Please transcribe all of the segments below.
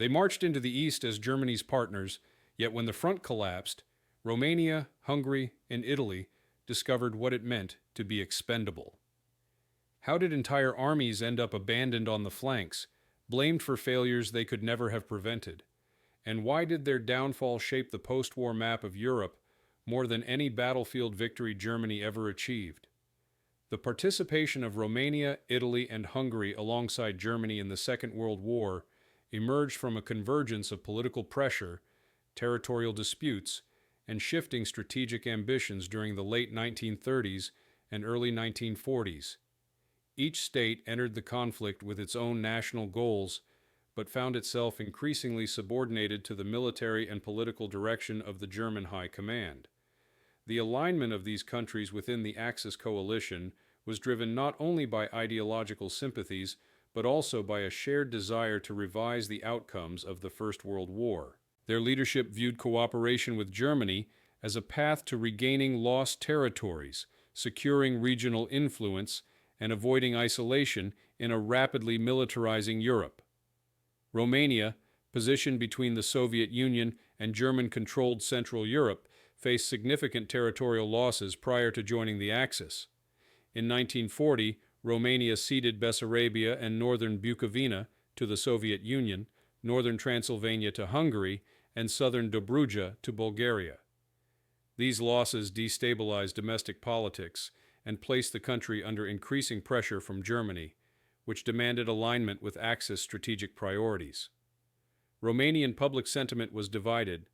They marched into the east as Germany's partners, yet when the front collapsed, Romania, Hungary, and Italy discovered what it meant to be expendable. How did entire armies end up abandoned on the flanks, blamed for failures they could never have prevented? And why did their downfall shape the post-war map of Europe more than any battlefield victory Germany ever achieved? The participation of Romania, Italy, and Hungary alongside Germany in the Second World War emerged from a convergence of political pressure, territorial disputes, and shifting strategic ambitions during the late 1930s and early 1940s. Each state entered the conflict with its own national goals, but found itself increasingly subordinated to the military and political direction of the German High Command. The alignment of these countries within the Axis coalition was driven not only by ideological sympathies, but also by a shared desire to revise the outcomes of the First World War. Their leadership viewed cooperation with Germany as a path to regaining lost territories, securing regional influence, and avoiding isolation in a rapidly militarizing Europe. Romania, positioned between the Soviet Union and German-controlled Central Europe, faced significant territorial losses prior to joining the Axis. In 1940, Romania ceded Bessarabia and northern Bukovina to the Soviet Union, northern Transylvania to Hungary, and southern Dobruja to Bulgaria. These losses destabilized domestic politics and placed the country under increasing pressure from Germany, which demanded alignment with Axis strategic priorities. Romanian public sentiment was divided,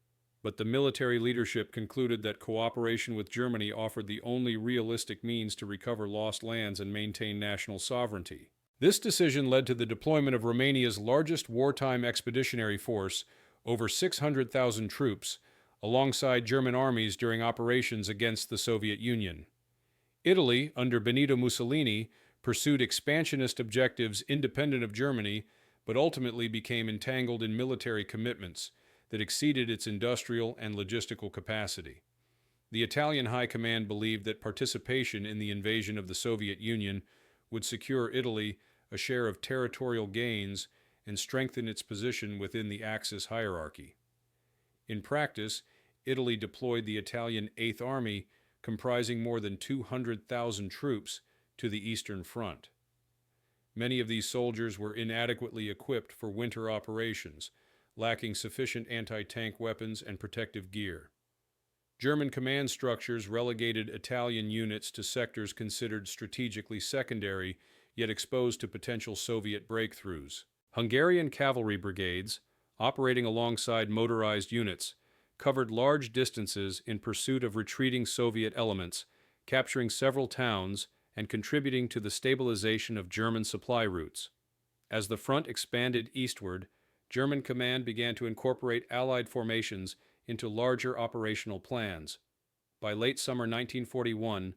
but the military leadership concluded that cooperation with Germany offered the only realistic means to recover lost lands and maintain national sovereignty. This decision led to the deployment of Romania's largest wartime expeditionary force, over 600,000 troops, alongside German armies during operations against the Soviet Union. Italy, under Benito Mussolini, pursued expansionist objectives independent of Germany, but ultimately became entangled in military commitments that exceeded its industrial and logistical capacity. The Italian High Command believed that participation in the invasion of the Soviet Union would secure Italy a share of territorial gains and strengthen its position within the Axis hierarchy. In practice, Italy deployed the Italian Eighth Army, comprising more than 200,000 troops, to the Eastern Front. Many of these soldiers were inadequately equipped for winter operations, lacking sufficient anti-tank weapons and protective gear. German command structures relegated Italian units to sectors considered strategically secondary, yet exposed to potential Soviet breakthroughs. Hungarian cavalry brigades, operating alongside motorized units, covered large distances in pursuit of retreating Soviet elements, capturing several towns and contributing to the stabilization of German supply routes. As the front expanded eastward, German command began to incorporate Allied formations into larger operational plans. By late summer 1941,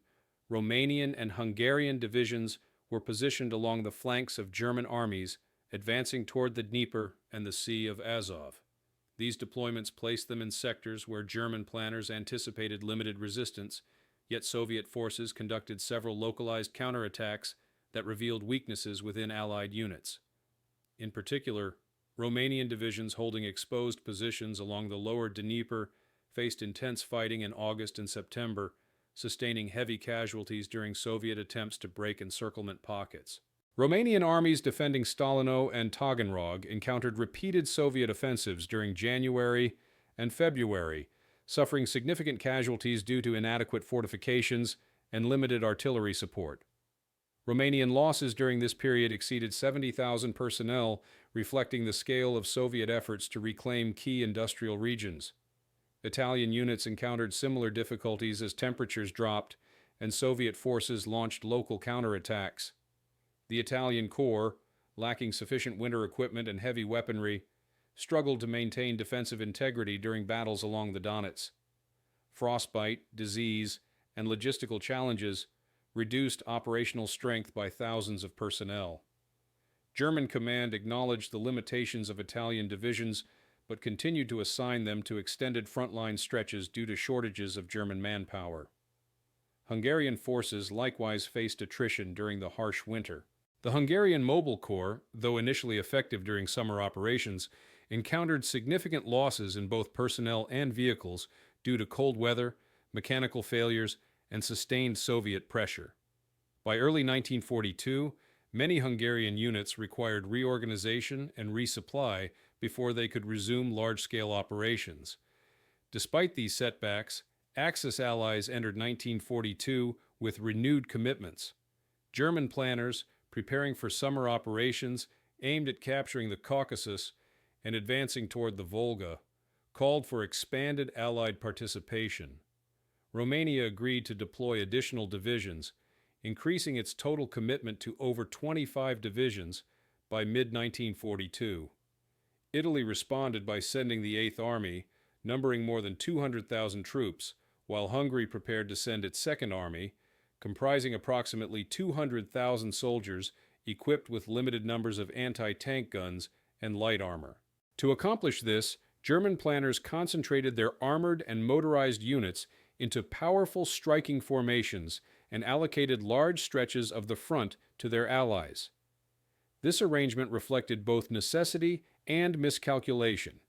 Romanian and Hungarian divisions were positioned along the flanks of German armies, advancing toward the Dnieper and the Sea of Azov. These deployments placed them in sectors where German planners anticipated limited resistance, yet Soviet forces conducted several localized counterattacks that revealed weaknesses within Allied units. In particular, Romanian divisions holding exposed positions along the lower Dnieper faced intense fighting in August and September, sustaining heavy casualties during Soviet attempts to break encirclement pockets. Romanian armies defending Stalino and Taganrog encountered repeated Soviet offensives during January and February, suffering significant casualties due to inadequate fortifications and limited artillery support. Romanian losses during this period exceeded 70,000 personnel, reflecting the scale of Soviet efforts to reclaim key industrial regions. Italian units encountered similar difficulties as temperatures dropped and Soviet forces launched local counterattacks. The Italian Corps, lacking sufficient winter equipment and heavy weaponry, struggled to maintain defensive integrity during battles along the Donets. Frostbite, disease, and logistical challenges reduced operational strength by thousands of personnel. German command acknowledged the limitations of Italian divisions, but continued to assign them to extended frontline stretches due to shortages of German manpower. Hungarian forces likewise faced attrition during the harsh winter. The Hungarian Mobile Corps, though initially effective during summer operations, encountered significant losses in both personnel and vehicles due to cold weather, mechanical failures, and sustained Soviet pressure. By early 1942, many Hungarian units required reorganization and resupply before they could resume large-scale operations. Despite these setbacks, Axis allies entered 1942 with renewed commitments. German planners, preparing for summer operations aimed at capturing the Caucasus and advancing toward the Volga, called for expanded Allied participation. Romania agreed to deploy additional divisions, increasing its total commitment to over 25 divisions by mid-1942. Italy responded by sending the Eighth Army, numbering more than 200,000 troops, while Hungary prepared to send its Second Army, comprising approximately 200,000 soldiers equipped with limited numbers of anti-tank guns and light armor. To accomplish this, German planners concentrated their armored and motorized units into powerful striking formations and allocated large stretches of the front to their allies. This arrangement reflected both necessity and miscalculation.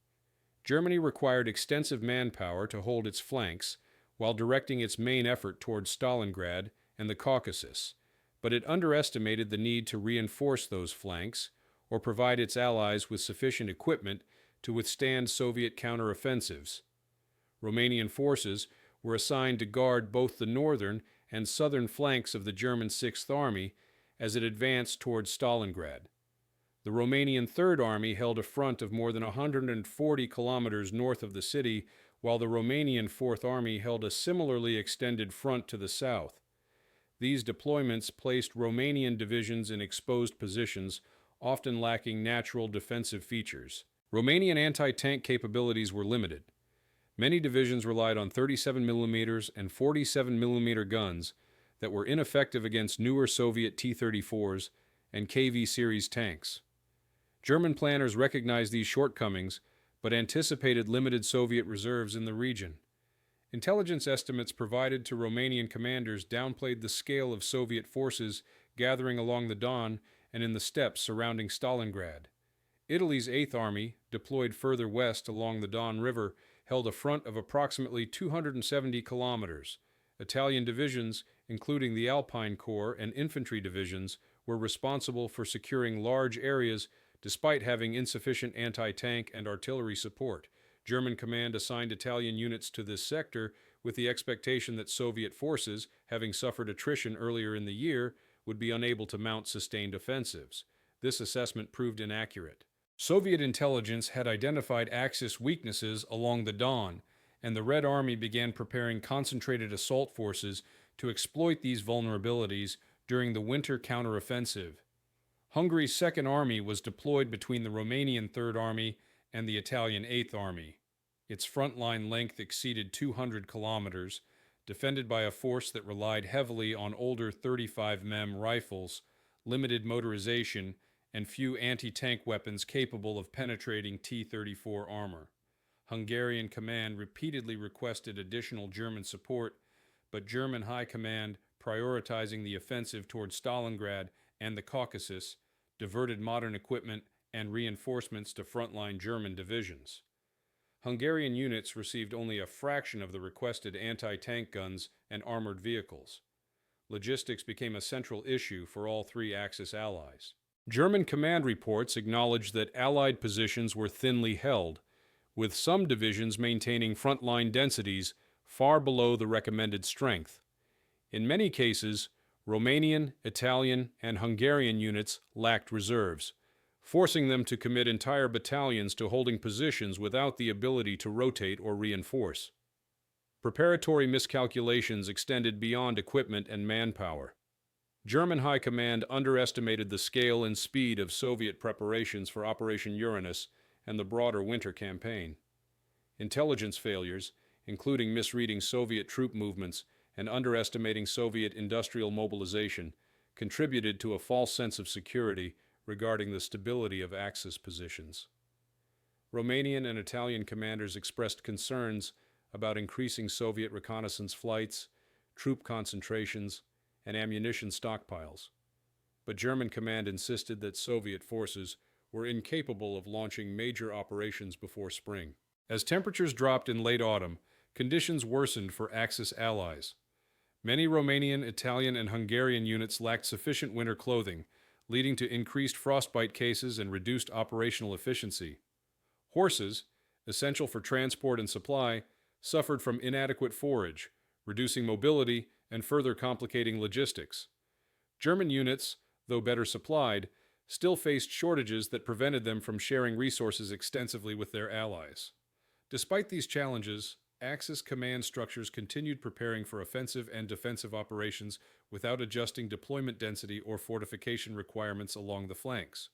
Germany required extensive manpower to hold its flanks, while directing its main effort towards Stalingrad and the Caucasus, but it underestimated the need to reinforce those flanks or provide its allies with sufficient equipment to withstand Soviet counteroffensives. Romanian forces were assigned to guard both the northern and southern flanks of the German Sixth Army as it advanced towards Stalingrad. The Romanian Third Army held a front of more than 140 kilometers north of the city, while the Romanian Fourth Army held a similarly extended front to the south. These deployments placed Romanian divisions in exposed positions, often lacking natural defensive features. Romanian anti-tank capabilities were limited. Many divisions relied on 37mm and 47mm guns that were ineffective against newer Soviet T-34s and KV series tanks. German planners recognized these shortcomings, but anticipated limited Soviet reserves in the region. Intelligence estimates provided to Romanian commanders downplayed the scale of Soviet forces gathering along the Don and in the steppes surrounding Stalingrad. Italy's Eighth Army, deployed further west along the Don River, held a front of approximately 270 kilometers. Italian divisions, including the Alpine Corps and infantry divisions, were responsible for securing large areas despite having insufficient anti-tank and artillery support. German command assigned Italian units to this sector with the expectation that Soviet forces, having suffered attrition earlier in the year, would be unable to mount sustained offensives. This assessment proved inaccurate. Soviet intelligence had identified Axis weaknesses along the Don, and the Red Army began preparing concentrated assault forces to exploit these vulnerabilities during the winter counteroffensive. Hungary's Second Army was deployed between the Romanian Third Army and the Italian Eighth Army. Its front line length exceeded 200 kilometers, defended by a force that relied heavily on older 35mm rifles, limited motorization, and few anti-tank weapons capable of penetrating T-34 armor. Hungarian command repeatedly requested additional German support, but German High Command, prioritizing the offensive toward Stalingrad and the Caucasus, diverted modern equipment and reinforcements to frontline German divisions. Hungarian units received only a fraction of the requested anti-tank guns and armored vehicles. Logistics became a central issue for all three Axis allies. German command reports acknowledged that Allied positions were thinly held, with some divisions maintaining frontline densities far below the recommended strength. In many cases, Romanian, Italian, and Hungarian units lacked reserves, forcing them to commit entire battalions to holding positions without the ability to rotate or reinforce. Preparatory miscalculations extended beyond equipment and manpower. German High Command underestimated the scale and speed of Soviet preparations for Operation Uranus and the broader winter campaign. Intelligence failures, including misreading Soviet troop movements and underestimating Soviet industrial mobilization, contributed to a false sense of security regarding the stability of Axis positions. Romanian and Italian commanders expressed concerns about increasing Soviet reconnaissance flights, troop concentrations, and ammunition stockpiles, but German command insisted that Soviet forces were incapable of launching major operations before spring. As temperatures dropped in late autumn, conditions worsened for Axis allies. Many Romanian, Italian, and Hungarian units lacked sufficient winter clothing, leading to increased frostbite cases and reduced operational efficiency. Horses, essential for transport and supply, suffered from inadequate forage, reducing mobility and further complicating logistics. German units, though better supplied, still faced shortages that prevented them from sharing resources extensively with their allies. Despite these challenges, Axis command structures continued preparing for offensive and defensive operations without adjusting deployment density or fortification requirements along the flanks.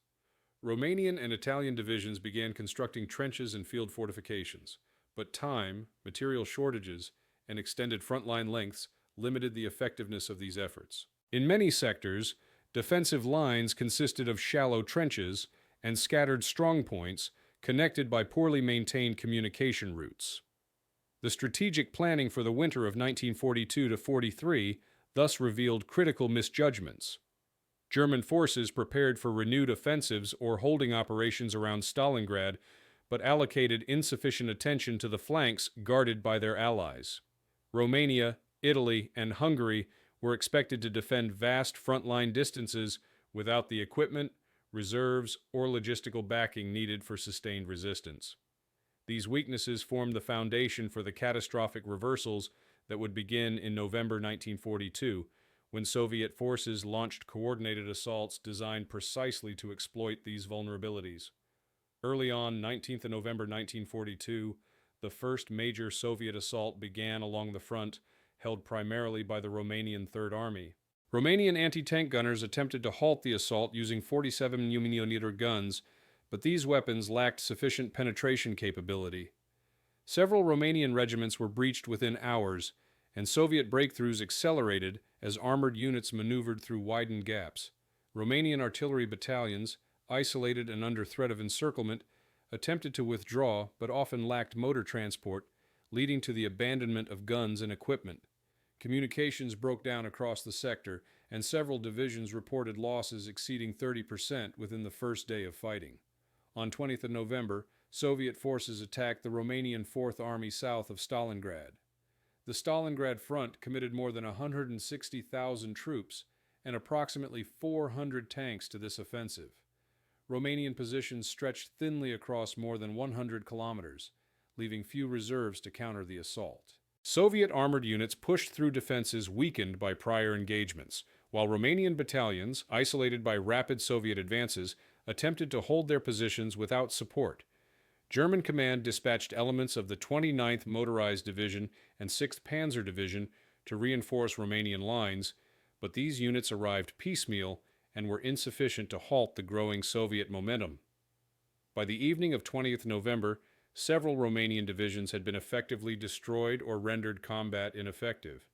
Romanian and Italian divisions began constructing trenches and field fortifications, but time, material shortages, and extended frontline lengths limited the effectiveness of these efforts. In many sectors, defensive lines consisted of shallow trenches and scattered strongpoints connected by poorly maintained communication routes. The strategic planning for the winter of 1942-43 thus revealed critical misjudgments. German forces prepared for renewed offensives or holding operations around Stalingrad, but allocated insufficient attention to the flanks guarded by their allies. Romania, Italy, and Hungary were expected to defend vast frontline distances without the equipment, reserves, or logistical backing needed for sustained resistance. These weaknesses formed the foundation for the catastrophic reversals that would begin in November 1942, when Soviet forces launched coordinated assaults designed precisely to exploit these vulnerabilities. Early on, 19th of November 1942, the first major Soviet assault began along the front, held primarily by the Romanian Third Army. Romanian anti-tank gunners attempted to halt the assault using 47 mm guns, but these weapons lacked sufficient penetration capability. Several Romanian regiments were breached within hours, and Soviet breakthroughs accelerated as armored units maneuvered through widened gaps. Romanian artillery battalions, isolated and under threat of encirclement, attempted to withdraw but often lacked motor transport, leading to the abandonment of guns and equipment. Communications broke down across the sector, and several divisions reported losses exceeding 30% within the first day of fighting. On 20th of November, Soviet forces attacked the Romanian Fourth Army south of Stalingrad. The Stalingrad front committed more than 160,000 troops and approximately 400 tanks to this offensive. Romanian positions stretched thinly across more than 100 kilometers, leaving few reserves to counter the assault. Soviet armored units pushed through defenses weakened by prior engagements, while Romanian battalions, isolated by rapid Soviet advances, attempted to hold their positions without support. German command dispatched elements of the 29th Motorized Division and 6th Panzer Division to reinforce Romanian lines, but these units arrived piecemeal and were insufficient to halt the growing Soviet momentum. By the evening of 20th November, several Romanian divisions had been effectively destroyed or rendered combat ineffective.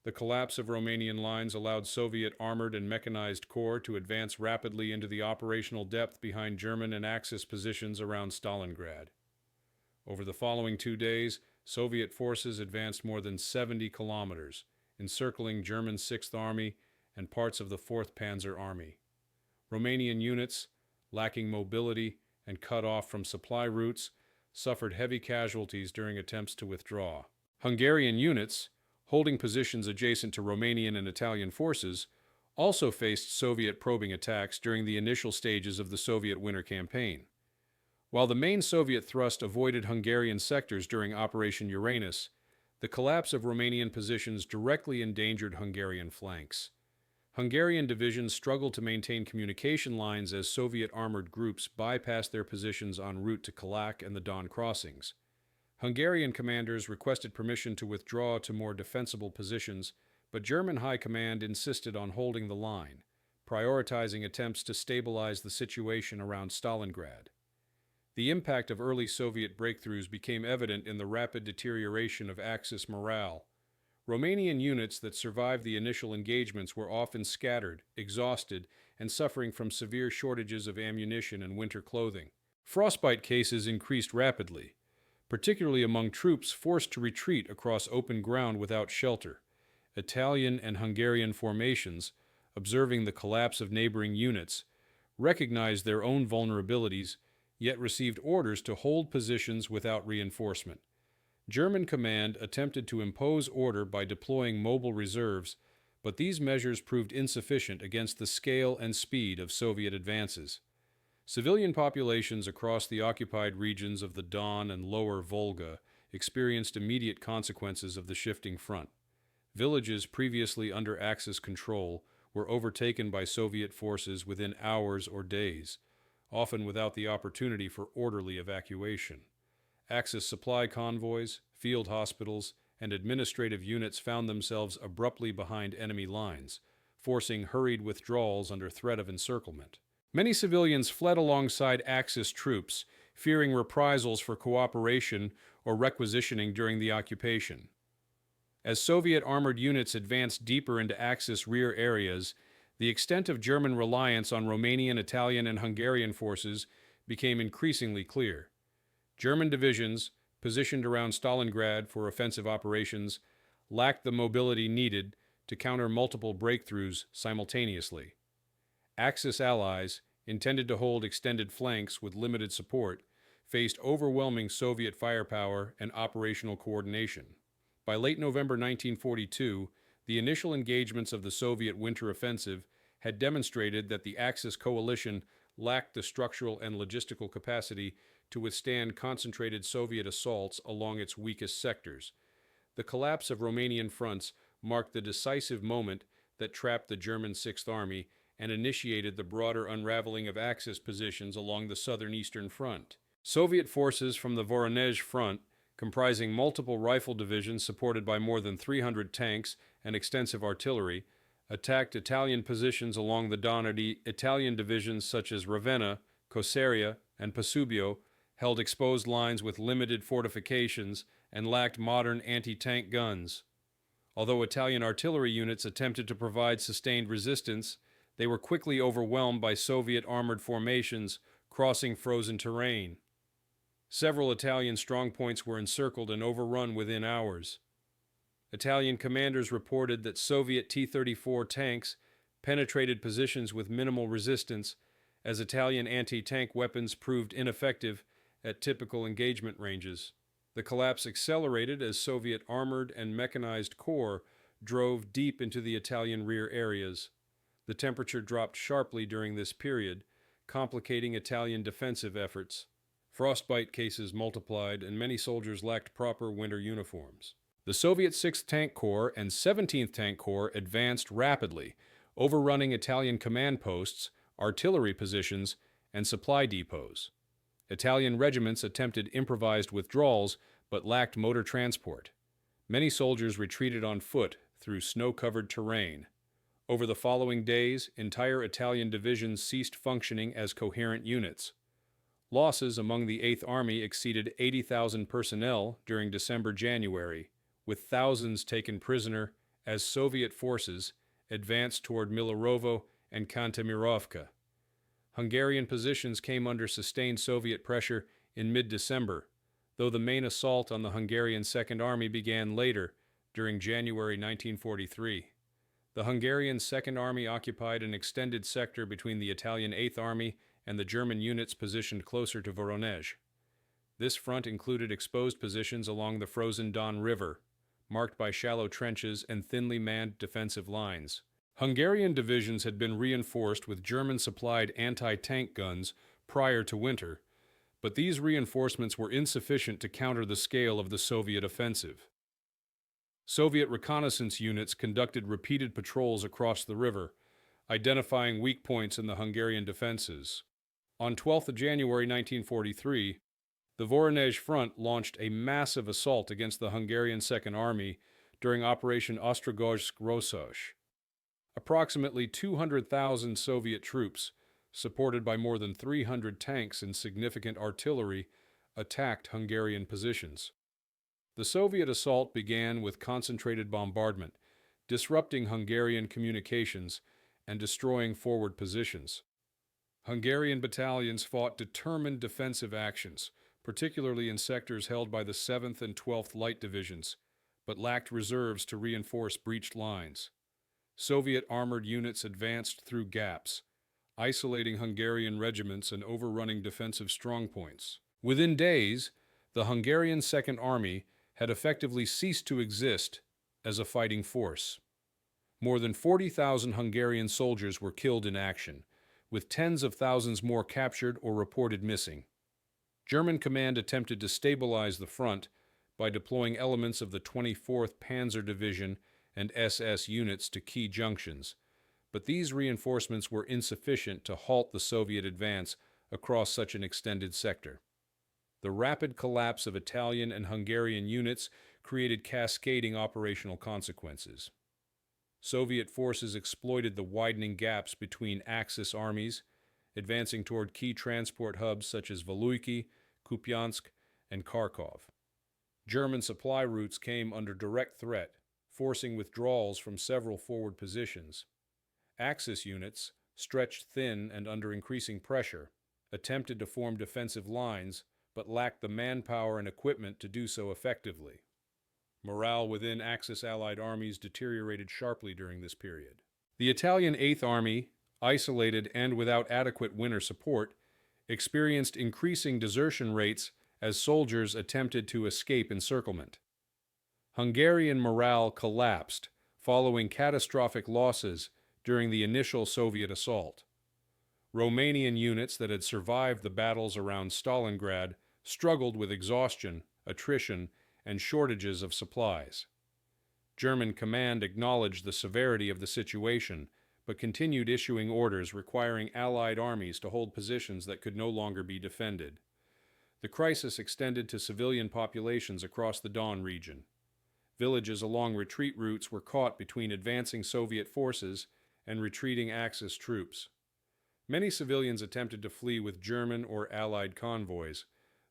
The collapse of Romanian lines allowed Soviet armored and mechanized corps to advance rapidly into the operational depth behind German and Axis positions around Stalingrad. Over the following 2 days, Soviet forces advanced more than 70 kilometers, encircling German 6th Army and parts of the 4th Panzer Army. Romanian units, lacking mobility and cut off from supply routes, suffered heavy casualties during attempts to withdraw. Hungarian units, holding positions adjacent to Romanian and Italian forces, also faced Soviet probing attacks during the initial stages of the Soviet winter campaign. While the main Soviet thrust avoided Hungarian sectors during Operation Uranus, the collapse of Romanian positions directly endangered Hungarian flanks. Hungarian divisions struggled to maintain communication lines as Soviet armored groups bypassed their positions en route to Kalak and the Don crossings. Hungarian commanders requested permission to withdraw to more defensible positions, but German high command insisted on holding the line, prioritizing attempts to stabilize the situation around Stalingrad. The impact of early Soviet breakthroughs became evident in the rapid deterioration of Axis morale. Romanian units that survived the initial engagements were often scattered, exhausted, and suffering from severe shortages of ammunition and winter clothing. Frostbite cases increased rapidly, particularly among troops forced to retreat across open ground without shelter. Italian and Hungarian formations, observing the collapse of neighboring units, recognized their own vulnerabilities, yet received orders to hold positions without reinforcement. German command attempted to impose order by deploying mobile reserves, but these measures proved insufficient against the scale and speed of Soviet advances. Civilian populations across the occupied regions of the Don and Lower Volga experienced immediate consequences of the shifting front. Villages previously under Axis control were overtaken by Soviet forces within hours or days, often without the opportunity for orderly evacuation. Axis supply convoys, field hospitals, and administrative units found themselves abruptly behind enemy lines, forcing hurried withdrawals under threat of encirclement. Many civilians fled alongside Axis troops, fearing reprisals for cooperation or requisitioning during the occupation. As Soviet armored units advanced deeper into Axis rear areas, the extent of German reliance on Romanian, Italian, and Hungarian forces became increasingly clear. German divisions, positioned around Stalingrad for offensive operations, lacked the mobility needed to counter multiple breakthroughs simultaneously. Axis allies, intended to hold extended flanks with limited support, faced overwhelming Soviet firepower and operational coordination. By late November 1942, the initial engagements of the Soviet winter offensive had demonstrated that the Axis coalition lacked the structural and logistical capacity to withstand concentrated Soviet assaults along its weakest sectors. The collapse of Romanian fronts marked the decisive moment that trapped the German Sixth Army and initiated the broader unraveling of Axis positions along the southern eastern front. Soviet forces from the Voronezh front, comprising multiple rifle divisions supported by more than 300 tanks and extensive artillery, attacked Italian positions along the Don. Italian divisions such as Ravenna, Coseria, and Pasubio held exposed lines with limited fortifications and lacked modern anti-tank guns. Although Italian artillery units attempted to provide sustained resistance, they were quickly overwhelmed by Soviet armored formations crossing frozen terrain. Several Italian strongpoints were encircled and overrun within hours. Italian commanders reported that Soviet T-34 tanks penetrated positions with minimal resistance, as Italian anti-tank weapons proved ineffective at typical engagement ranges. The collapse accelerated as Soviet armored and mechanized corps drove deep into the Italian rear areas. The temperature dropped sharply during this period, complicating Italian defensive efforts. Frostbite cases multiplied, and many soldiers lacked proper winter uniforms. The Soviet 6th Tank Corps and 17th Tank Corps advanced rapidly, overrunning Italian command posts, artillery positions, and supply depots. Italian regiments attempted improvised withdrawals but lacked motor transport. Many soldiers retreated on foot through snow-covered terrain. Over the following days, entire Italian divisions ceased functioning as coherent units. Losses among the 8th Army exceeded 80,000 personnel during December-January, with thousands taken prisoner as Soviet forces advanced toward Milarovo and Kantemirovka. Hungarian positions came under sustained Soviet pressure in mid-December, though the main assault on the Hungarian Second Army began later, during January 1943. The Hungarian Second Army occupied an extended sector between the Italian 8th Army and the German units positioned closer to Voronezh. This front included exposed positions along the frozen Don River, marked by shallow trenches and thinly manned defensive lines. Hungarian divisions had been reinforced with German-supplied anti-tank guns prior to winter, but these reinforcements were insufficient to counter the scale of the Soviet offensive. Soviet reconnaissance units conducted repeated patrols across the river, identifying weak points in the Hungarian defenses. On 12 January 1943, the Voronezh front launched a massive assault against the Hungarian Second Army during Operation Ostrogozhsk-Rossosh. Approximately 200,000 Soviet troops, supported by more than 300 tanks and significant artillery, attacked Hungarian positions. The Soviet assault began with concentrated bombardment, disrupting Hungarian communications and destroying forward positions. Hungarian battalions fought determined defensive actions, particularly in sectors held by the 7th and 12th Light Divisions, but lacked reserves to reinforce breached lines. Soviet armored units advanced through gaps, isolating Hungarian regiments and overrunning defensive strongpoints. Within days, the Hungarian Second Army had effectively ceased to exist as a fighting force. More than 40,000 Hungarian soldiers were killed in action, with tens of thousands more captured or reported missing. German command attempted to stabilize the front by deploying elements of the 24th Panzer Division and SS units to key junctions, but these reinforcements were insufficient to halt the Soviet advance across such an extended sector. The rapid collapse of Italian and Hungarian units created cascading operational consequences. Soviet forces exploited the widening gaps between Axis armies, advancing toward key transport hubs such as Velyuki, Kupiansk, and Kharkov. German supply routes came under direct threat, forcing withdrawals from several forward positions. Axis units, stretched thin and under increasing pressure, attempted to form defensive lines but lacked the manpower and equipment to do so effectively. Morale within Axis Allied armies deteriorated sharply during this period. The Italian Eighth Army, isolated and without adequate winter support, experienced increasing desertion rates as soldiers attempted to escape encirclement. Hungarian morale collapsed following catastrophic losses during the initial Soviet assault. Romanian units that had survived the battles around Stalingrad struggled with exhaustion, attrition, and shortages of supplies. German command acknowledged the severity of the situation, but continued issuing orders requiring Allied armies to hold positions that could no longer be defended. The crisis extended to civilian populations across the Don region. Villages along retreat routes were caught between advancing Soviet forces and retreating Axis troops. Many civilians attempted to flee with German or Allied convoys,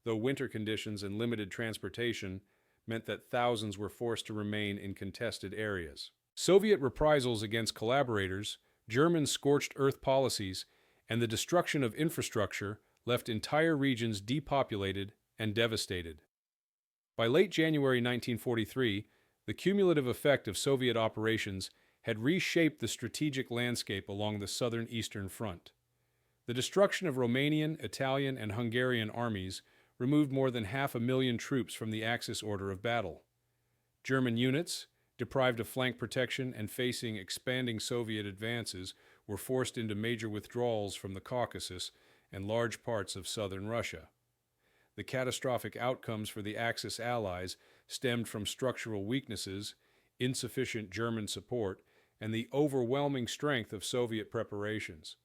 though winter conditions and limited transportation meant that thousands were forced to remain in contested areas. Soviet reprisals against collaborators, German scorched earth policies, and the destruction of infrastructure left entire regions depopulated and devastated. By late January 1943, the cumulative effect of Soviet operations had reshaped the strategic landscape along the southern Eastern Front. The destruction of Romanian, Italian, and Hungarian armies removed more than 500,000 troops from the Axis order of battle. German units, deprived of flank protection and facing expanding Soviet advances, were forced into major withdrawals from the Caucasus and large parts of southern Russia. The catastrophic outcomes for the Axis allies stemmed from structural weaknesses, insufficient German support, and the overwhelming strength of Soviet preparations.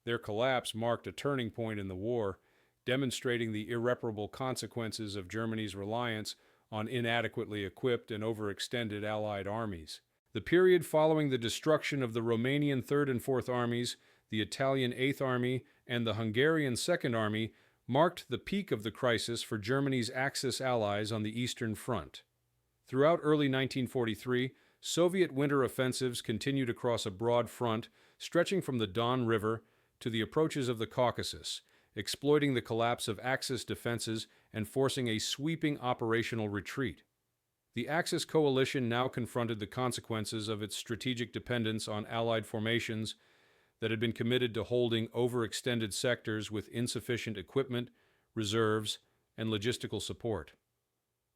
Their collapse marked a turning point in the war, demonstrating the irreparable consequences of Germany's reliance on inadequately equipped and overextended Allied armies. The period following the destruction of the Romanian Third and Fourth Armies, the Italian Eighth Army, and the Hungarian Second Army marked the peak of the crisis for Germany's Axis allies on the Eastern Front. Throughout early 1943, Soviet winter offensives continued across a broad front, stretching from the Don River to the approaches of the Caucasus, exploiting the collapse of Axis defenses and forcing a sweeping operational retreat. The Axis coalition now confronted the consequences of its strategic dependence on Allied formations that had been committed to holding overextended sectors with insufficient equipment, reserves, and logistical support.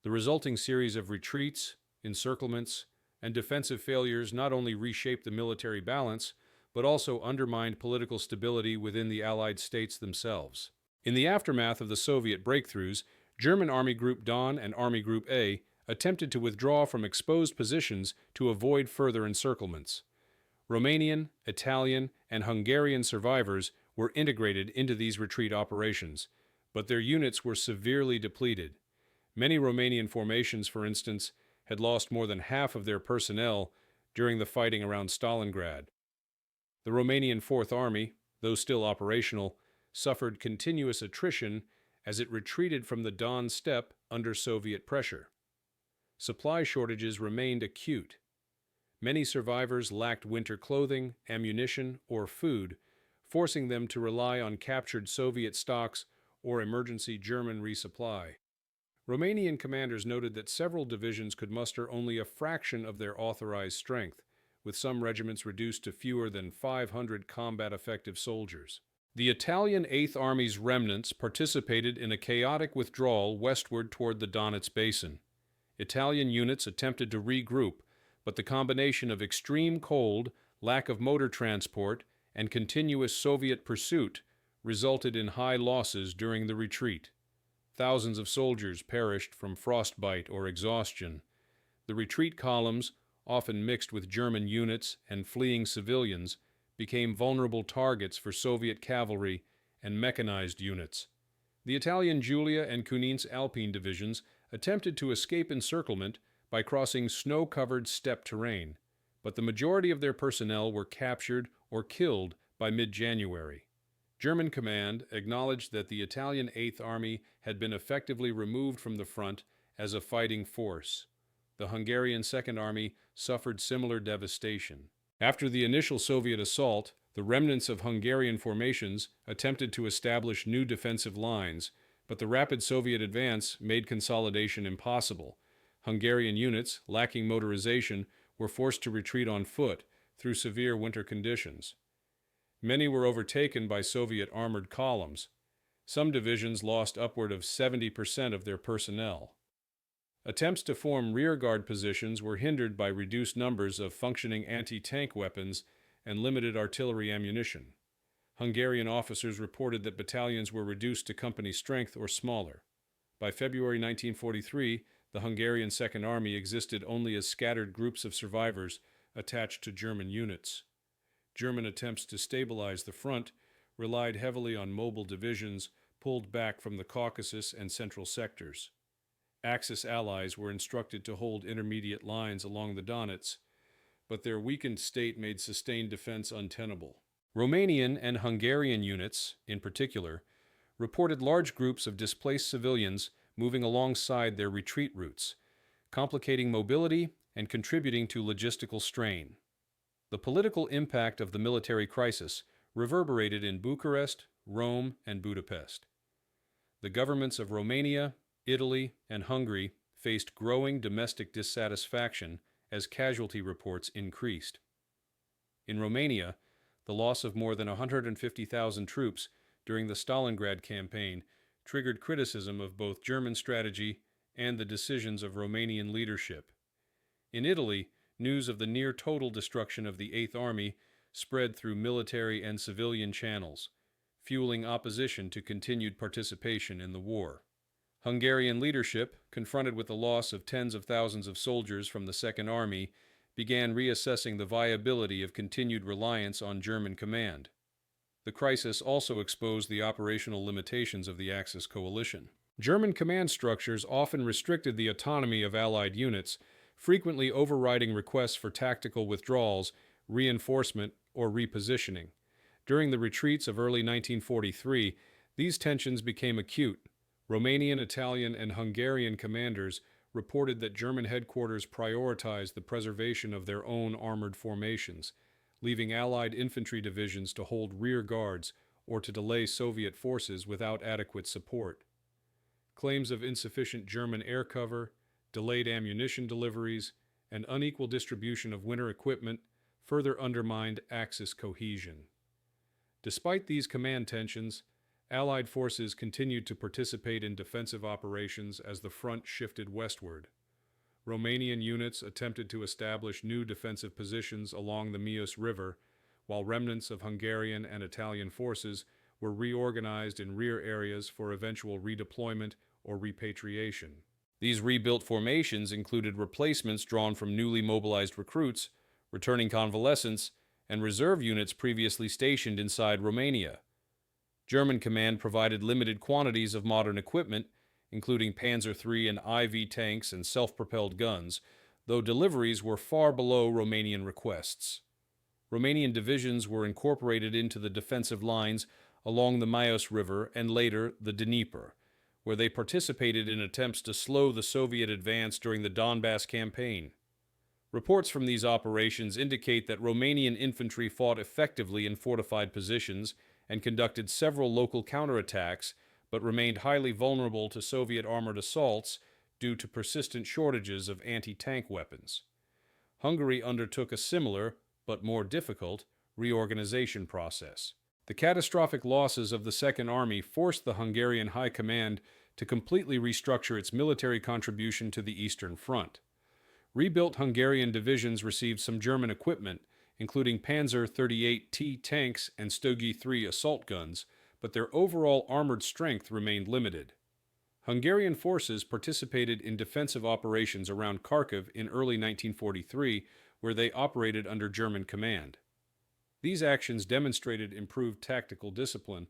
The resulting series of retreats, encirclements, and defensive failures not only reshaped the military balance, but also undermined political stability within the Allied states themselves. In the aftermath of the Soviet breakthroughs, German Army Group Don and Army Group A attempted to withdraw from exposed positions to avoid further encirclements. Romanian, Italian, and Hungarian survivors were integrated into these retreat operations, but their units were severely depleted. Many Romanian formations, for instance, had lost more than half of their personnel during the fighting around Stalingrad. The Romanian Fourth Army, though still operational, suffered continuous attrition as it retreated from the Don steppe under Soviet pressure. Supply shortages remained acute. Many survivors lacked winter clothing, ammunition, or food, forcing them to rely on captured Soviet stocks or emergency German resupply. Romanian commanders noted that several divisions could muster only a fraction of their authorized strength, with some regiments reduced to fewer than 500 combat-effective soldiers. The Italian Eighth Army's remnants participated in a chaotic withdrawal westward toward the Donets Basin. Italian units attempted to regroup, but the combination of extreme cold, lack of motor transport, and continuous Soviet pursuit resulted in high losses during the retreat. Thousands of soldiers perished from frostbite or exhaustion. The retreat columns, often mixed with German units and fleeing civilians, became vulnerable targets for Soviet cavalry and mechanized units. The Italian Giulia and Kunins Alpine divisions attempted to escape encirclement by crossing snow-covered steppe terrain, but the majority of their personnel were captured or killed by mid-January. German command acknowledged that the Italian Eighth Army had been effectively removed from the front as a fighting force. The Hungarian Second Army suffered similar devastation. After the initial Soviet assault, the remnants of Hungarian formations attempted to establish new defensive lines, but the rapid Soviet advance made consolidation impossible. Hungarian units, lacking motorization, were forced to retreat on foot through severe winter conditions. Many were overtaken by Soviet armored columns. Some divisions lost upward of 70% of their personnel. Attempts to form rearguard positions were hindered by reduced numbers of functioning anti-tank weapons and limited artillery ammunition. Hungarian officers reported that battalions were reduced to company strength or smaller. By February 1943, the Hungarian Second Army existed only as scattered groups of survivors attached to German units. German attempts to stabilize the front relied heavily on mobile divisions pulled back from the Caucasus and central sectors. Axis allies were instructed to hold intermediate lines along the Donets, but their weakened state made sustained defense untenable. Romanian and Hungarian units, in particular, reported large groups of displaced civilians moving alongside their retreat routes, complicating mobility and contributing to logistical strain. The political impact of the military crisis reverberated in Bucharest, Rome, and Budapest. The governments of Romania, Italy, and Hungary faced growing domestic dissatisfaction as casualty reports increased. In Romania, the loss of more than 150,000 troops during the Stalingrad campaign triggered criticism of both German strategy and the decisions of Romanian leadership. In Italy, news of the near-total destruction of the Eighth Army spread through military and civilian channels, fueling opposition to continued participation in the war. Hungarian leadership, confronted with the loss of tens of thousands of soldiers from the Second Army, began reassessing the viability of continued reliance on German command. The crisis also exposed the operational limitations of the Axis coalition. German command structures often restricted the autonomy of Allied units, frequently overriding requests for tactical withdrawals, reinforcement, or repositioning. During the retreats of early 1943, these tensions became acute. Romanian, Italian, and Hungarian commanders reported that German headquarters prioritized the preservation of their own armored formations, leaving Allied infantry divisions to hold rear guards or to delay Soviet forces without adequate support. Claims of insufficient German air cover, delayed ammunition deliveries, and unequal distribution of winter equipment further undermined Axis cohesion. Despite these command tensions, Allied forces continued to participate in defensive operations as the front shifted westward. Romanian units attempted to establish new defensive positions along the Mius River, while remnants of Hungarian and Italian forces were reorganized in rear areas for eventual redeployment or repatriation. These rebuilt formations included replacements drawn from newly mobilized recruits, returning convalescents, and reserve units previously stationed inside Romania. German command provided limited quantities of modern equipment, including Panzer III and IV tanks and self-propelled guns, though deliveries were far below Romanian requests. Romanian divisions were incorporated into the defensive lines along the Mius River and later the Dnieper, where they participated in attempts to slow the Soviet advance during the Donbass campaign. Reports from these operations indicate that Romanian infantry fought effectively in fortified positions and conducted several local counterattacks, but remained highly vulnerable to Soviet armored assaults due to persistent shortages of anti-tank weapons. Hungary undertook a similar, but more difficult, reorganization process. The catastrophic losses of the Second Army forced the Hungarian High Command to completely restructure its military contribution to the Eastern Front. Rebuilt Hungarian divisions received some German equipment, including Panzer 38T tanks and Stogie 3 assault guns, but their overall armored strength remained limited. Hungarian forces participated in defensive operations around Kharkiv in early 1943, where they operated under German command. These actions demonstrated improved tactical discipline,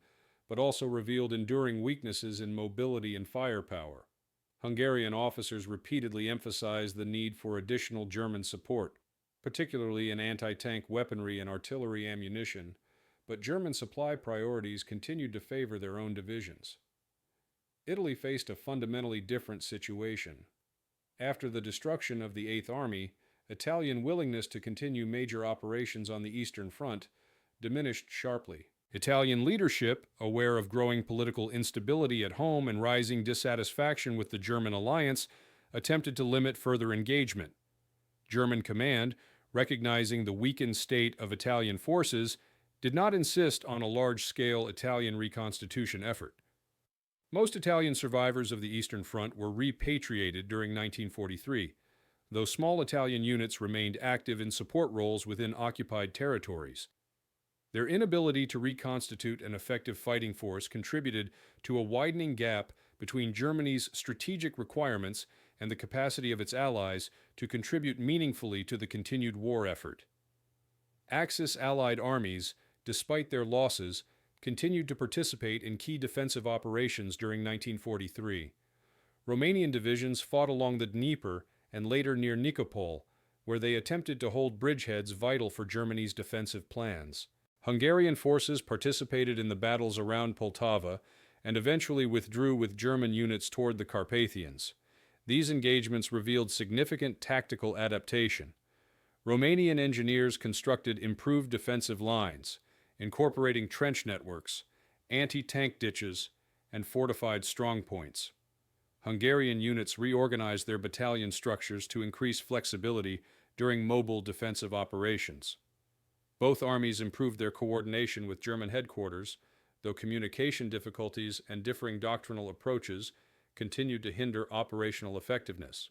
but also revealed enduring weaknesses in mobility and firepower. Hungarian officers repeatedly emphasized the need for additional German support, particularly in anti-tank weaponry and artillery ammunition, but German supply priorities continued to favor their own divisions. Italy faced a fundamentally different situation. After the destruction of the Eighth Army, Italian willingness to continue major operations on the Eastern Front diminished sharply. Italian leadership, aware of growing political instability at home and rising dissatisfaction with the German alliance, attempted to limit further engagement. German command, recognizing the weakened state of Italian forces, did not insist on a large-scale Italian reconstitution effort. Most Italian survivors of the Eastern Front were repatriated during 1943, though small Italian units remained active in support roles within occupied territories. Their inability to reconstitute an effective fighting force contributed to a widening gap between Germany's strategic requirements and the capacity of its allies to contribute meaningfully to the continued war effort. Axis Allied armies, despite their losses, continued to participate in key defensive operations during 1943. Romanian divisions fought along the Dnieper and later near Nikopol, where they attempted to hold bridgeheads vital for Germany's defensive plans. Hungarian forces participated in the battles around Poltava and eventually withdrew with German units toward the Carpathians. These engagements revealed significant tactical adaptation. Romanian engineers constructed improved defensive lines, incorporating trench networks, anti-tank ditches, and fortified strongpoints. Hungarian units reorganized their battalion structures to increase flexibility during mobile defensive operations. Both armies improved their coordination with German headquarters, though communication difficulties and differing doctrinal approaches continued to hinder operational effectiveness.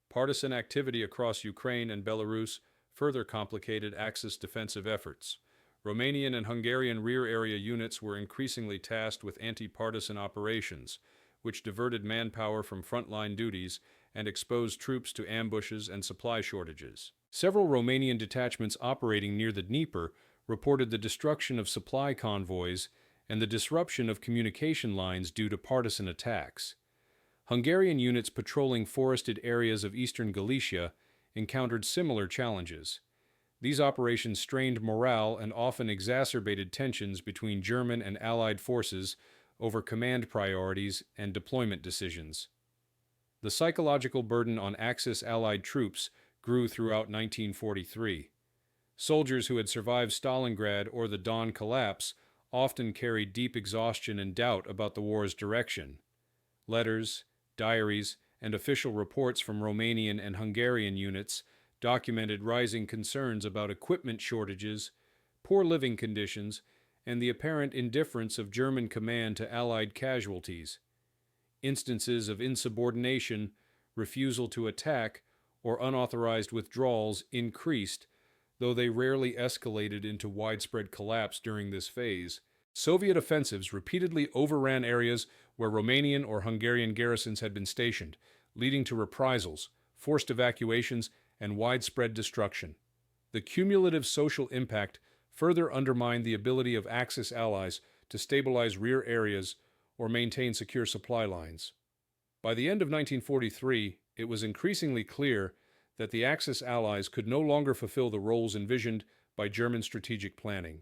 Partisan activity across Ukraine and Belarus further complicated Axis defensive efforts. Romanian and Hungarian rear area units were increasingly tasked with anti-partisan operations, which diverted manpower from frontline duties and exposed troops to ambushes and supply shortages. Several Romanian detachments operating near the Dnieper reported the destruction of supply convoys and the disruption of communication lines due to partisan attacks. Hungarian units patrolling forested areas of eastern Galicia encountered similar challenges. These operations strained morale and often exacerbated tensions between German and Allied forces over command priorities and deployment decisions. The psychological burden on Axis Allied troops grew throughout 1943. Soldiers who had survived Stalingrad or the Don collapse often carried deep exhaustion and doubt about the war's direction. Letters, diaries, and official reports from Romanian and Hungarian units documented rising concerns about equipment shortages, poor living conditions, and the apparent indifference of German command to Allied casualties. Instances of insubordination, refusal to attack, or unauthorized withdrawals increased, though they rarely escalated into widespread collapse during this phase. Soviet offensives repeatedly overran areas where Romanian or Hungarian garrisons had been stationed, leading to reprisals, forced evacuations, and widespread destruction. The cumulative social impact further undermined the ability of Axis allies to stabilize rear areas or maintain secure supply lines. By the end of 1943, it was increasingly clear that the Axis allies could no longer fulfill the roles envisioned by German strategic planning.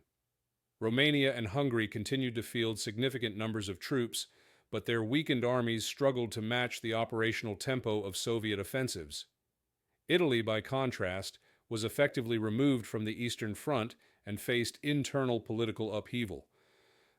Romania and Hungary continued to field significant numbers of troops, but their weakened armies struggled to match the operational tempo of Soviet offensives. Italy, by contrast, was effectively removed from the Eastern Front and faced internal political upheaval.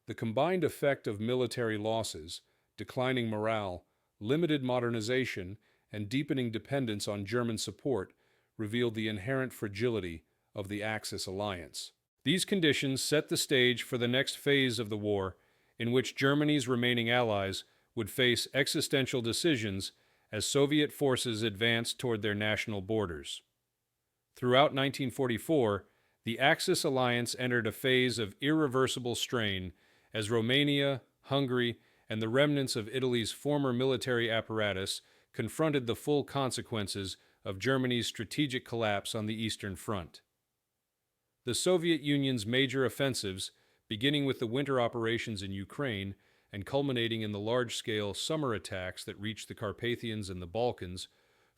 The combined effect of military losses, declining morale, limited modernization, and deepening dependence on German support revealed the inherent fragility of the Axis alliance. These conditions set the stage for the next phase of the war, in which Germany's remaining allies would face existential decisions as Soviet forces advanced toward their national borders. Throughout 1944, the Axis alliance entered a phase of irreversible strain as Romania, Hungary, and the remnants of Italy's former military apparatus confronted the full consequences of Germany's strategic collapse on the Eastern Front. The Soviet Union's major offensives, beginning with the winter operations in Ukraine and culminating in the large-scale summer attacks that reached the Carpathians and the Balkans,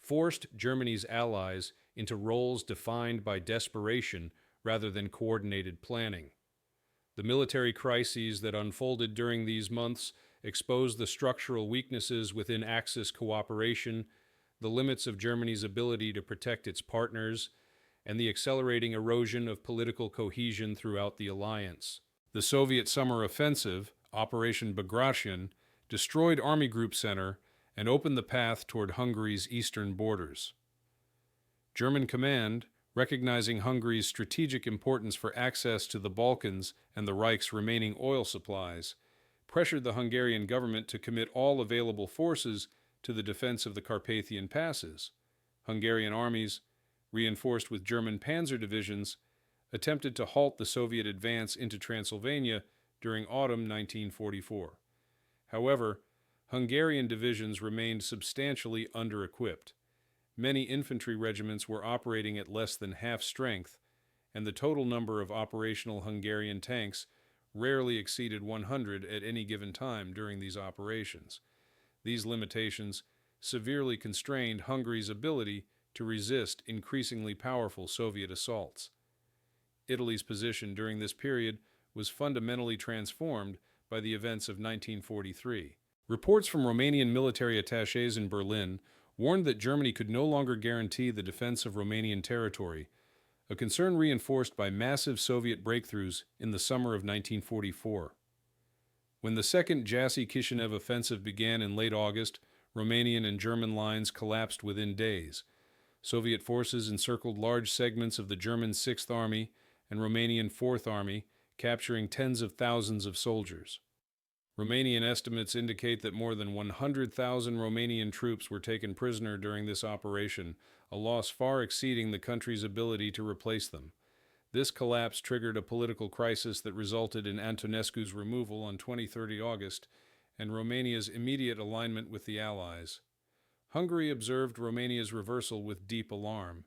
forced Germany's allies into roles defined by desperation rather than coordinated planning. The military crises that unfolded during these months exposed the structural weaknesses within Axis cooperation, the limits of Germany's ability to protect its partners, and the accelerating erosion of political cohesion throughout the alliance. The Soviet summer offensive, Operation Bagration, destroyed Army Group Center and opened the path toward Hungary's eastern borders. German command, recognizing Hungary's strategic importance for access to the Balkans and the Reich's remaining oil supplies, pressured the Hungarian government to commit all available forces to the defense of the Carpathian passes. Hungarian armies, reinforced with German panzer divisions, attempted to halt the Soviet advance into Transylvania during autumn 1944. However, Hungarian divisions remained substantially under-equipped. Many infantry regiments were operating at less than half strength, and the total number of operational Hungarian tanks rarely exceeded 100 at any given time during these operations. These limitations severely constrained Hungary's ability to resist increasingly powerful Soviet assaults. Italy's position during this period was fundamentally transformed by the events of 1943. Reports from Romanian military attachés in Berlin warned that Germany could no longer guarantee the defense of Romanian territory, a concern reinforced by massive Soviet breakthroughs in the summer of 1944. When the Second Jassy-Kishinev offensive began in late August, Romanian and German lines collapsed within days. Soviet forces encircled large segments of the German Sixth Army and Romanian Fourth Army, capturing tens of thousands of soldiers. Romanian estimates indicate that more than 100,000 Romanian troops were taken prisoner during this operation, a loss far exceeding the country's ability to replace them. This collapse triggered a political crisis that resulted in Antonescu's removal on 23 August and Romania's immediate alignment with the Allies. Hungary observed Romania's reversal with deep alarm.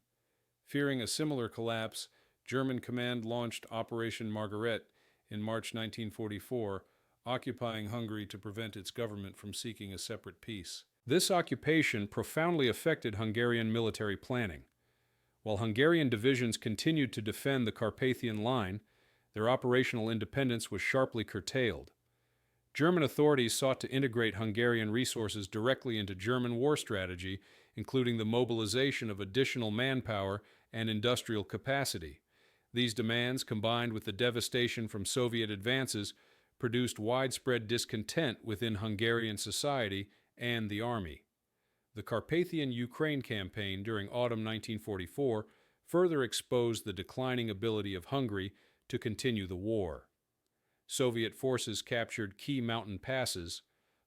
Fearing a similar collapse, German command launched Operation Margaret in March 1944, occupying Hungary to prevent its government from seeking a separate peace. This occupation profoundly affected Hungarian military planning. While Hungarian divisions continued to defend the Carpathian Line, their operational independence was sharply curtailed. German authorities sought to integrate Hungarian resources directly into German war strategy, including the mobilization of additional manpower and industrial capacity. These demands, combined with the devastation from Soviet advances, produced widespread discontent within Hungarian society and the army. The Carpathian Ukraine campaign during autumn 1944 further exposed the declining ability of Hungary to continue the war. Soviet forces captured key mountain passes,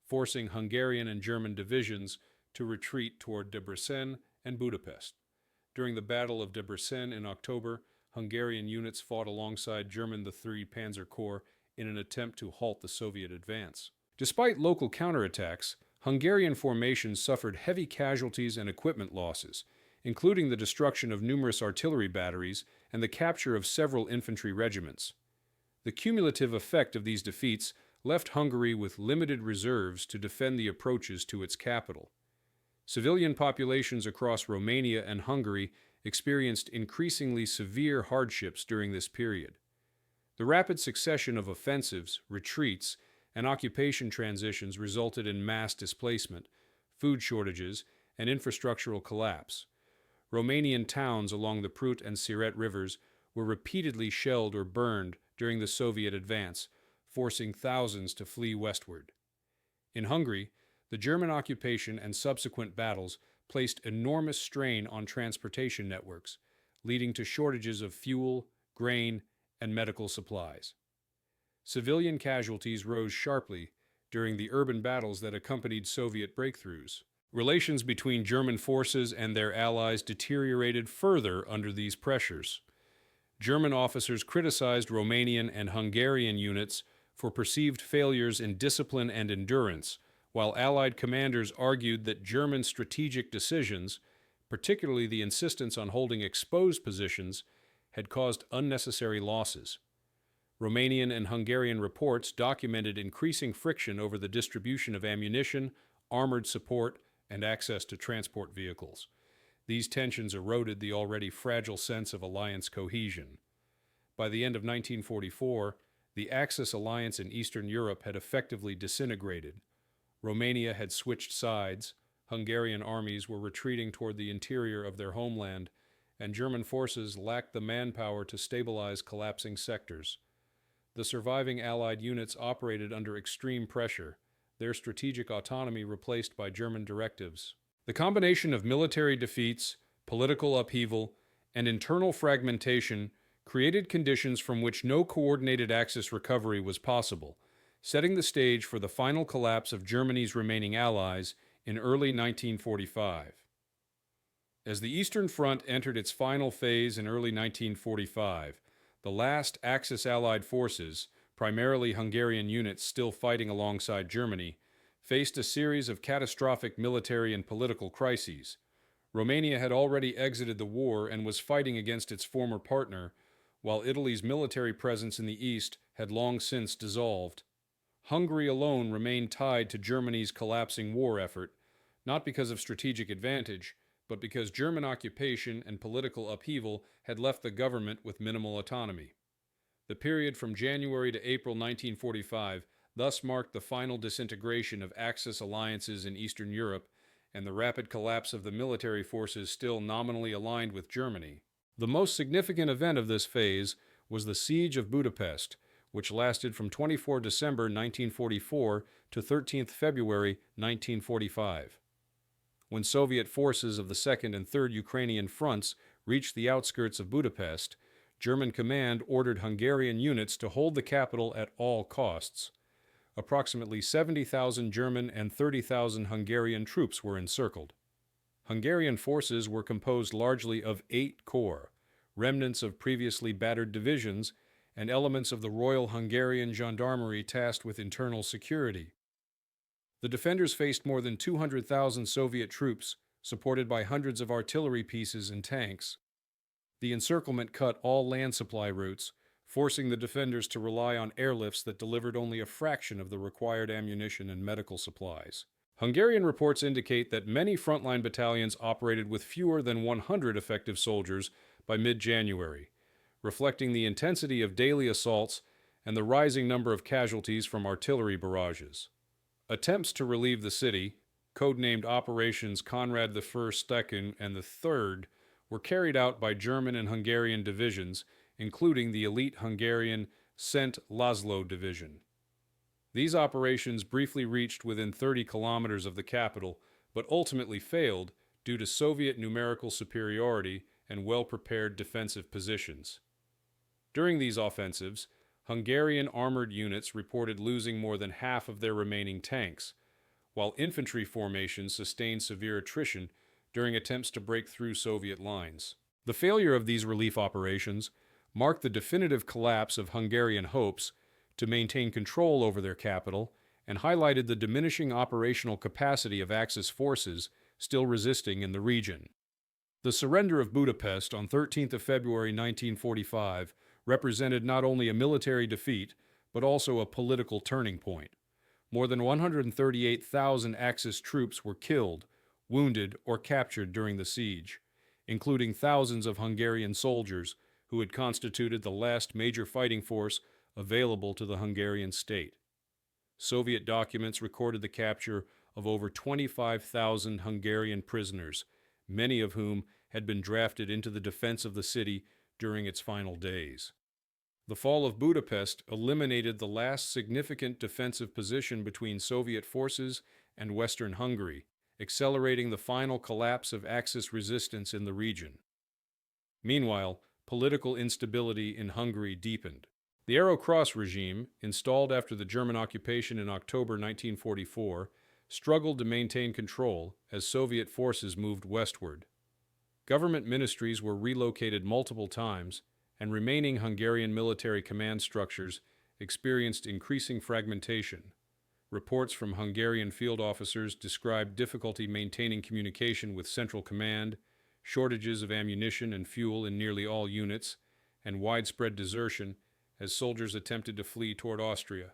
forcing Hungarian and German divisions to retreat toward Debrecen and Budapest. During the Battle of Debrecen in October, Hungarian units fought alongside German III Panzer Corps in an attempt to halt the Soviet advance. Despite local counterattacks, Hungarian formations suffered heavy casualties and equipment losses, including the destruction of numerous artillery batteries and the capture of several infantry regiments. The cumulative effect of these defeats left Hungary with limited reserves to defend the approaches to its capital. Civilian populations across Romania and Hungary experienced increasingly severe hardships during this period. The rapid succession of offensives, retreats, and occupation transitions resulted in mass displacement, food shortages, and infrastructural collapse. Romanian towns along the Prut and Siret rivers were repeatedly shelled or burned during the Soviet advance, forcing thousands to flee westward. In Hungary, the German occupation and subsequent battles placed enormous strain on transportation networks, leading to shortages of fuel, grain, and medical supplies. Civilian casualties rose sharply during the urban battles that accompanied Soviet breakthroughs. Relations between German forces and their allies deteriorated further under these pressures. German officers criticized Romanian and Hungarian units for perceived failures in discipline and endurance, while Allied commanders argued that German strategic decisions, particularly the insistence on holding exposed positions, had caused unnecessary losses. Romanian and Hungarian reports documented increasing friction over the distribution of ammunition, armored support, and access to transport vehicles. These tensions eroded the already fragile sense of alliance cohesion. By the end of 1944, the Axis alliance in Eastern Europe had effectively disintegrated. Romania had switched sides, Hungarian armies were retreating toward the interior of their homeland, and German forces lacked the manpower to stabilize collapsing sectors. The surviving Allied units operated under extreme pressure, their strategic autonomy replaced by German directives. The combination of military defeats, political upheaval, and internal fragmentation created conditions from which no coordinated Axis recovery was possible, setting the stage for the final collapse of Germany's remaining allies in early 1945. As the Eastern Front entered its final phase in early 1945, the last Axis Allied forces, primarily Hungarian units still fighting alongside Germany, faced a series of catastrophic military and political crises. Romania had already exited the war and was fighting against its former partner, while Italy's military presence in the east had long since dissolved. Hungary alone remained tied to Germany's collapsing war effort, not because of strategic advantage, but because German occupation and political upheaval had left the government with minimal autonomy. The period from January to April 1945 thus marked the final disintegration of Axis alliances in Eastern Europe and the rapid collapse of the military forces still nominally aligned with Germany. The most significant event of this phase was the Siege of Budapest, which lasted from 24 December 1944 to 13 February 1945. When Soviet forces of the Second and Third Ukrainian fronts reached the outskirts of Budapest, German command ordered Hungarian units to hold the capital at all costs. Approximately 70,000 German and 30,000 Hungarian troops were encircled. Hungarian forces were composed largely of 8 corps, remnants of previously battered divisions, and elements of the Royal Hungarian Gendarmerie tasked with internal security. The defenders faced more than 200,000 Soviet troops, supported by hundreds of artillery pieces and tanks. The encirclement cut all land supply routes, forcing the defenders to rely on airlifts that delivered only a fraction of the required ammunition and medical supplies. Hungarian reports indicate that many frontline battalions operated with fewer than 100 effective soldiers by mid-January, reflecting the intensity of daily assaults and the rising number of casualties from artillery barrages. Attempts to relieve the city, codenamed Operations Conrad I, II, and III, were carried out by German and Hungarian divisions, including the elite Hungarian Szent László Division. These operations briefly reached within 30 kilometers of the capital, but ultimately failed due to Soviet numerical superiority and well-prepared defensive positions. During these offensives, Hungarian armored units reported losing more than half of their remaining tanks, while infantry formations sustained severe attrition during attempts to break through Soviet lines. The failure of these relief operations marked the definitive collapse of Hungarian hopes to maintain control over their capital and highlighted the diminishing operational capacity of Axis forces still resisting in the region. The surrender of Budapest on 13 February 1945 represented not only a military defeat, but also a political turning point. More than 138,000 Axis troops were killed, wounded, or captured during the siege, including thousands of Hungarian soldiers who had constituted the last major fighting force available to the Hungarian state. Soviet documents recorded the capture of over 25,000 Hungarian prisoners, many of whom had been drafted into the defense of the city during its final days. The fall of Budapest eliminated the last significant defensive position between Soviet forces and Western Hungary, accelerating the final collapse of Axis resistance in the region. Meanwhile, political instability in Hungary deepened. The Arrow Cross regime, installed after the German occupation in October 1944, struggled to maintain control as Soviet forces moved westward. Government ministries were relocated multiple times, and remaining Hungarian military command structures experienced increasing fragmentation. Reports from Hungarian field officers described difficulty maintaining communication with Central Command, shortages of ammunition and fuel in nearly all units, and widespread desertion as soldiers attempted to flee toward Austria.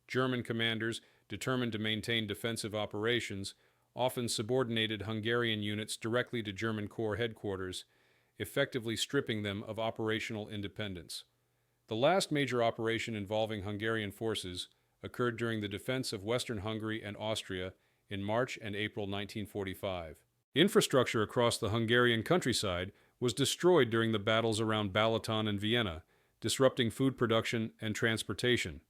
German commanders, determined to maintain defensive operations, often subordinated Hungarian units directly to German Corps headquarters, effectively stripping them of operational independence. The last major operation involving Hungarian forces occurred during the defense of Western Hungary and Austria in March and April 1945. Infrastructure across the Hungarian countryside was destroyed during the battles around Balaton and Vienna, disrupting food production and transportation.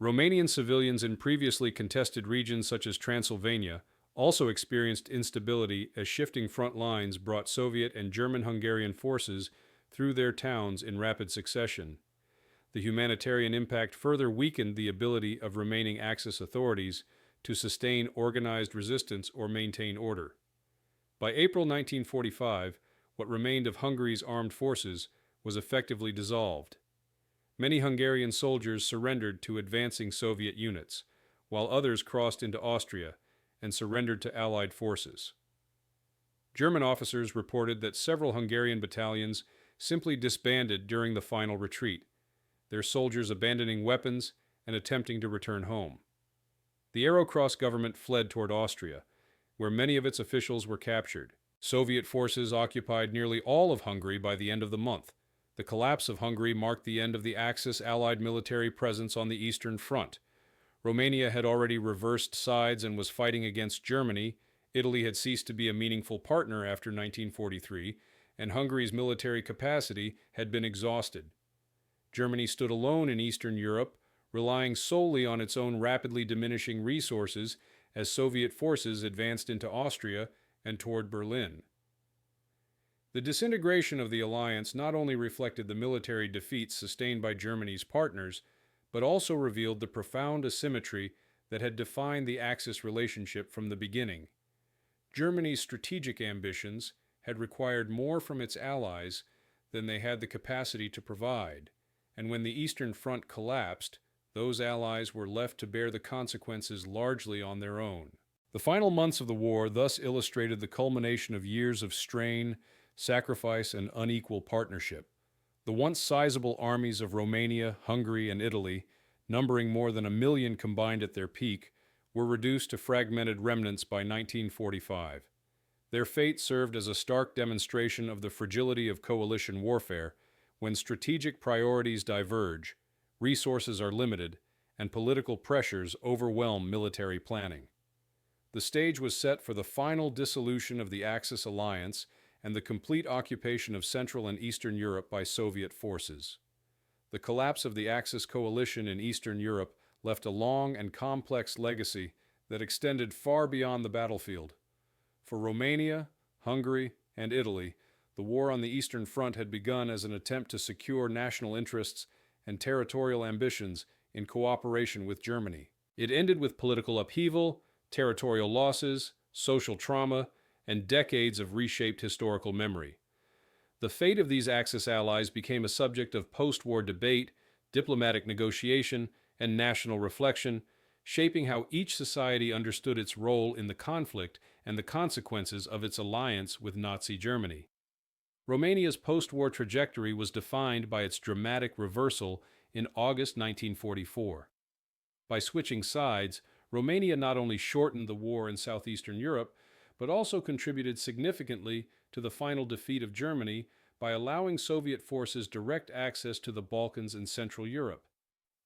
Romanian civilians in previously contested regions such as Transylvania also experienced instability as shifting front lines brought Soviet and German-Hungarian forces through their towns in rapid succession. The humanitarian impact further weakened the ability of remaining Axis authorities to sustain organized resistance or maintain order. By April 1945, what remained of Hungary's armed forces was effectively dissolved. Many Hungarian soldiers surrendered to advancing Soviet units, while others crossed into Austria and surrendered to Allied forces. German officers reported that several Hungarian battalions simply disbanded during the final retreat, their soldiers abandoning weapons and attempting to return home. The Arrow Cross government fled toward Austria, where many of its officials were captured. Soviet forces occupied nearly all of Hungary by the end of the month. The collapse of Hungary marked the end of the Axis Allied military presence on the Eastern Front. Romania had already reversed sides and was fighting against Germany. Italy had ceased to be a meaningful partner after 1943, and Hungary's military capacity had been exhausted. Germany stood alone in Eastern Europe, relying solely on its own rapidly diminishing resources as Soviet forces advanced into Austria and toward Berlin. The disintegration of the alliance not only reflected the military defeats sustained by Germany's partners, but also revealed the profound asymmetry that had defined the Axis relationship from the beginning. Germany's strategic ambitions had required more from its allies than they had the capacity to provide, and when the Eastern Front collapsed, those allies were left to bear the consequences largely on their own. The final months of the war thus illustrated the culmination of years of strain, sacrifice, and unequal partnership. The once sizable armies of Romania, Hungary, and Italy, numbering more than 1 million combined at their peak, were reduced to fragmented remnants by 1945. Their fate served as a stark demonstration of the fragility of coalition warfare. When strategic priorities diverge, resources are limited, and political pressures overwhelm military planning. The stage was set for the final dissolution of the Axis alliance and the complete occupation of Central and Eastern Europe by Soviet forces. The collapse of the Axis coalition in Eastern Europe left a long and complex legacy that extended far beyond the battlefield. For Romania, Hungary, and Italy, the war on the Eastern Front had begun as an attempt to secure national interests and territorial ambitions in cooperation with Germany. It ended with political upheaval, territorial losses, social trauma, and decades of reshaped historical memory. The fate of these Axis allies became a subject of post-war debate, diplomatic negotiation, and national reflection, shaping how each society understood its role in the conflict and the consequences of its alliance with Nazi Germany. Romania's post-war trajectory was defined by its dramatic reversal in August 1944. By switching sides, Romania not only shortened the war in southeastern Europe, but also contributed significantly to the final defeat of Germany by allowing Soviet forces direct access to the Balkans and Central Europe.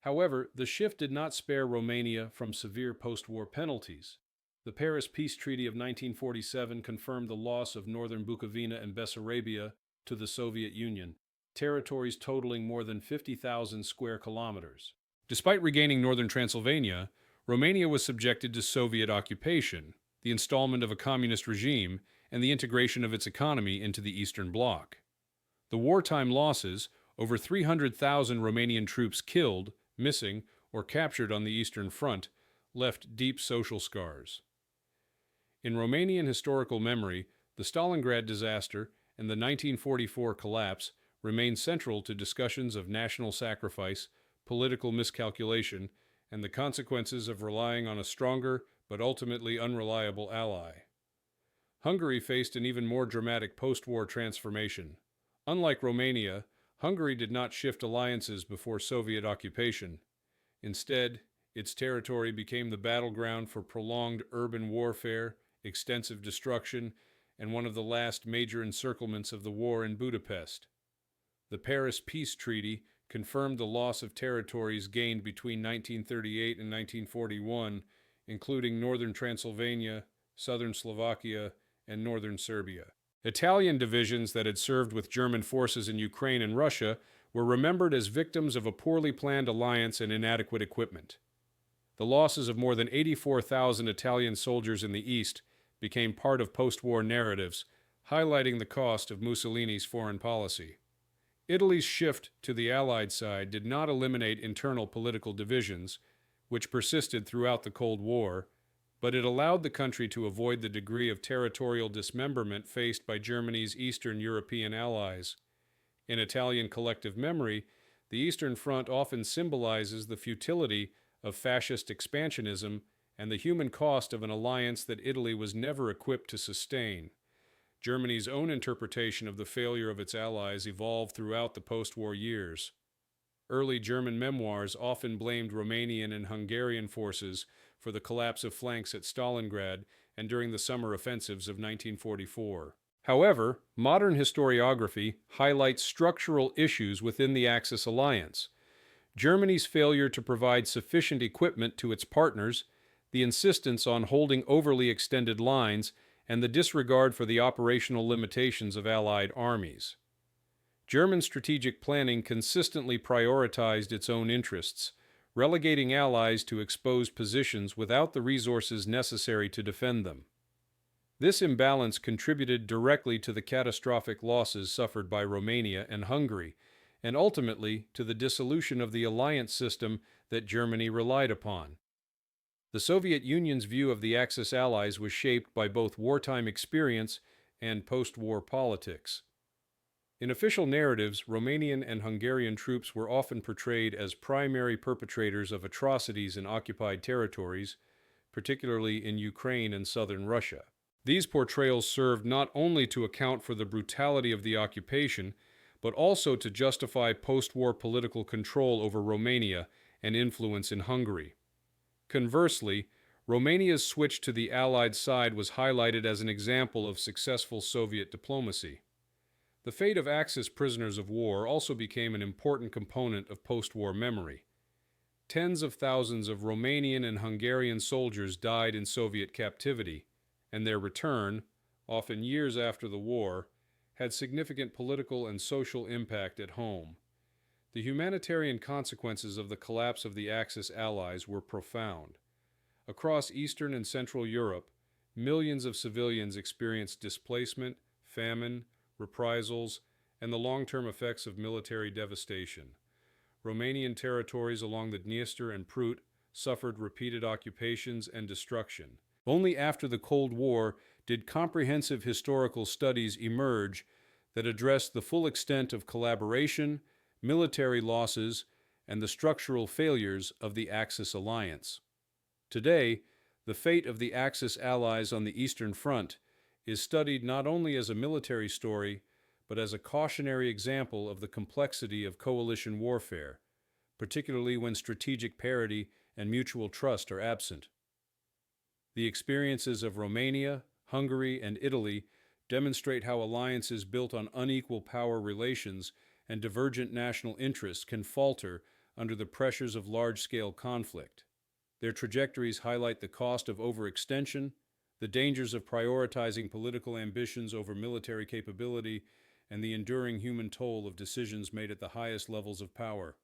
However, the shift did not spare Romania from severe post-war penalties. The Paris Peace Treaty of 1947 confirmed the loss of northern Bukovina and Bessarabia to the Soviet Union, territories totaling more than 50,000 square kilometers. Despite regaining northern Transylvania, Romania was subjected to Soviet occupation. the installment of a communist regime, and the integration of its economy into the Eastern Bloc. The wartime losses, over 300,000 Romanian troops killed, missing, or captured on the Eastern Front, left deep social scars. In Romanian historical memory, the Stalingrad disaster and the 1944 collapse remain central to discussions of national sacrifice, political miscalculation, and the consequences of relying on a stronger but ultimately unreliable ally. Hungary faced an even more dramatic post-war transformation. Unlike Romania, Hungary did not shift alliances before Soviet occupation. Instead, its territory became the battleground for prolonged urban warfare, extensive destruction, and one of the last major encirclements of the war in Budapest. The Paris Peace Treaty confirmed the loss of territories gained between 1938 and 1941, including northern Transylvania, southern Slovakia, and northern Serbia. Italian divisions that had served with German forces in Ukraine and Russia were remembered as victims of a poorly planned alliance and inadequate equipment. The losses of more than 84,000 Italian soldiers in the East became part of post-war narratives, highlighting the cost of Mussolini's foreign policy. Italy's shift to the Allied side did not eliminate internal political divisions, which persisted throughout the Cold War, but it allowed the country to avoid the degree of territorial dismemberment faced by Germany's Eastern European allies. In Italian collective memory, the Eastern Front often symbolizes the futility of fascist expansionism and the human cost of an alliance that Italy was never equipped to sustain. Germany's own interpretation of the failure of its allies evolved throughout the post-war years. Early German memoirs often blamed Romanian and Hungarian forces for the collapse of flanks at Stalingrad and during the summer offensives of 1944. However, modern historiography highlights structural issues within the Axis alliance. Germany's failure to provide sufficient equipment to its partners, the insistence on holding overly extended lines, and the disregard for the operational limitations of Allied armies. German strategic planning consistently prioritized its own interests, relegating allies to exposed positions without the resources necessary to defend them. This imbalance contributed directly to the catastrophic losses suffered by Romania and Hungary, and ultimately to the dissolution of the alliance system that Germany relied upon. The Soviet Union's view of the Axis allies was shaped by both wartime experience and post-war politics. In official narratives, Romanian and Hungarian troops were often portrayed as primary perpetrators of atrocities in occupied territories, particularly in Ukraine and southern Russia. These portrayals served not only to account for the brutality of the occupation, but also to justify post-war political control over Romania and influence in Hungary. Conversely, Romania's switch to the Allied side was highlighted as an example of successful Soviet diplomacy. The fate of Axis prisoners of war also became an important component of post-war memory. Tens of thousands of Romanian and Hungarian soldiers died in Soviet captivity, and their return, often years after the war, had significant political and social impact at home. The humanitarian consequences of the collapse of the Axis allies were profound. Across Eastern and Central Europe, millions of civilians experienced displacement, famine, reprisals, and the long-term effects of military devastation. Romanian territories along the Dniester and Prut suffered repeated occupations and destruction. Only after the Cold War did comprehensive historical studies emerge that addressed the full extent of collaboration, military losses, and the structural failures of the Axis alliance. Today, the fate of the Axis allies on the Eastern Front is studied not only as a military story, but as a cautionary example of the complexity of coalition warfare, particularly when strategic parity and mutual trust are absent. The experiences of Romania, Hungary, and Italy demonstrate how alliances built on unequal power relations and divergent national interests can falter under the pressures of large-scale conflict. Their trajectories highlight the cost of overextension, the dangers of prioritizing political ambitions over military capability, and the enduring human toll of decisions made at the highest levels of power.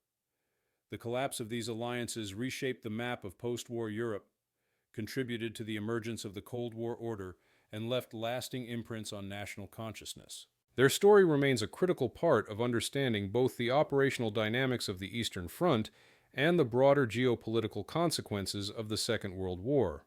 The collapse of these alliances reshaped the map of post-war Europe, contributed to the emergence of the Cold War order, and left lasting imprints on national consciousness. Their story remains a critical part of understanding both the operational dynamics of the Eastern Front and the broader geopolitical consequences of the Second World War.